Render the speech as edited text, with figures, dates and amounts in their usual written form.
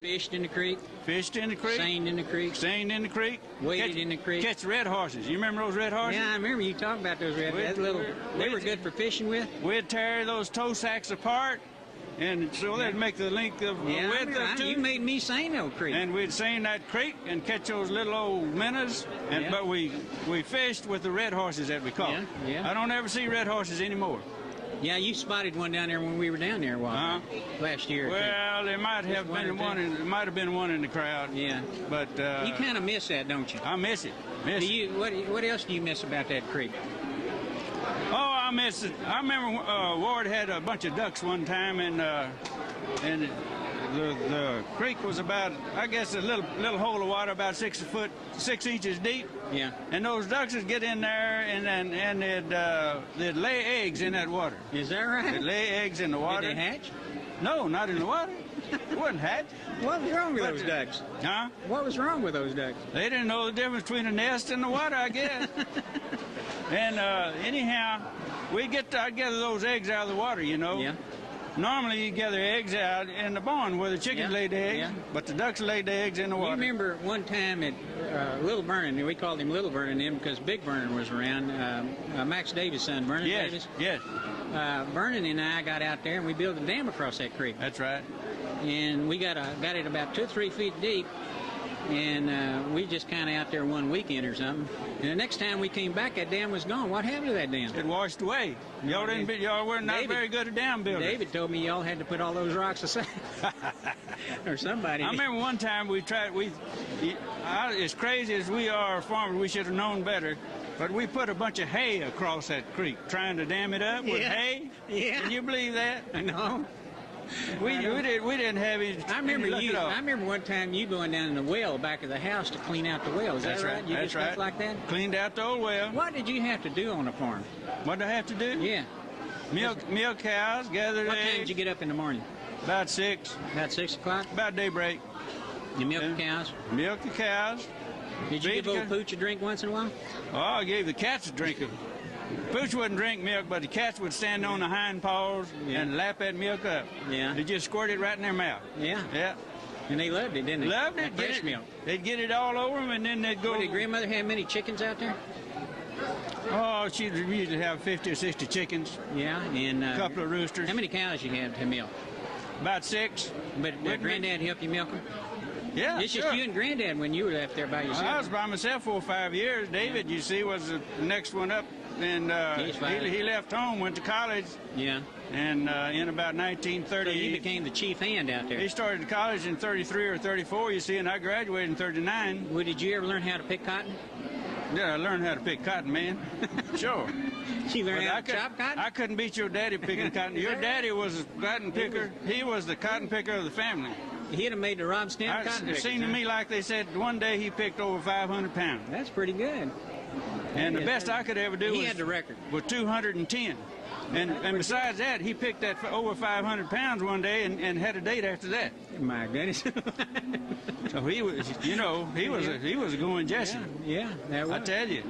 Fished in the creek. Fished in the creek. Seined in the creek. Seined in the creek. Waded in the creek. Catch red horses. You remember those red horses? Yeah, I remember you talking about those red. They were good for fishing with. We'd tear those toe sacks apart, and so they'd make the length of width of two. You made me seine that creek. And we'd seine that creek and catch those little old minnows. And but we fished with the red horses that we caught. Yeah. I don't ever see red horses anymore. Yeah, you spotted one down there when we were down there a while last year. Well, there might have been one. There might have been one in the crowd. Yeah, but you kind of miss that, don't you? I miss it. What else do you miss about that creek? Oh, I miss it. I remember Ward had a bunch of ducks one time, and the creek was about, I guess, a little hole of water about 6 inches deep. Yeah. And those ducks would get in there and they'd lay eggs in that water. Is that right? They'd lay eggs in the water. Did they hatch? No, not in the water. It wouldn't hatch. What was wrong with those ducks? Huh? What was wrong with those ducks? They didn't know the difference between a nest and the water, I guess. And anyhow, I'd gather those eggs out of the water, you know. Yeah. Normally, you gather eggs out in the barn where the chickens laid the eggs, but the ducks laid the eggs in the water. You remember one time at Little Vernon, we called him Little Vernon then because Big Vernon was around, Max Davis' son, Vernon Davis. Yes. Vernon and I got out there and we built a dam across that creek. That's right. And we got it about 2 or 3 feet deep. And we just kind of out there one weekend or something. And the next time we came back, that dam was gone. What happened to that dam? It washed away. Y'all were not very good at dam building. David told me y'all had to put all those rocks aside. Or somebody. I remember one time as crazy as we are farmers, we should have known better. But we put a bunch of hay across that creek, trying to dam it up with hay. Yeah. Can you believe that? No. We didn't have any. I remember one time you going down in the well back of the house to clean out the well. Is that right? You did stuff like that? Cleaned out the old well. What did you have to do on a farm? What did I have to do? Yeah. Milk cows, gather eggs. What time did you get up in the morning? About 6. About 6 o'clock? About daybreak. You milk the cows? Milk the cows. Did you give old Pooch a drink once in a while? Oh, I gave the cats a drink. Pooch wouldn't drink milk, but the cats would stand on the hind paws and lap that milk up. Yeah. They just squirt it right in their mouth. Yeah. Yeah. And they loved it, didn't they? Loved it. Fresh milk. They'd get it all over them, and then they'd go. Did grandmother have many chickens out there? Oh, she'd usually have 50 or 60 chickens. Yeah, and a couple of roosters. How many cows you had to milk? About 6. But did Granddad help you milk them? Yeah, It's just you and Granddad when you were left there by yourself. I was by myself 4 or 5 years. David, you see, was the next one up, and he left home, went to college. Yeah. And in about 1930, so he became the chief hand out there. He started college in 33 or 34, you see, and I graduated in 39. Well, did you ever learn how to pick cotton? Yeah, I learned how to pick cotton, man. Sure. You learned how to chop cotton? I couldn't beat your daddy picking cotton. Your daddy was a cotton picker. He was the cotton picker of the family. He'd have made the Rob Stamp cotton picker. It seemed to me like they said one day he picked over 500 pounds. That's pretty good. And the best I could ever do he had the record. Was 210. And besides that, he picked that for over 500 pounds one day and had a date after that. My goodness. So he was, he was a going Jesse. Yeah, that was. I tell you.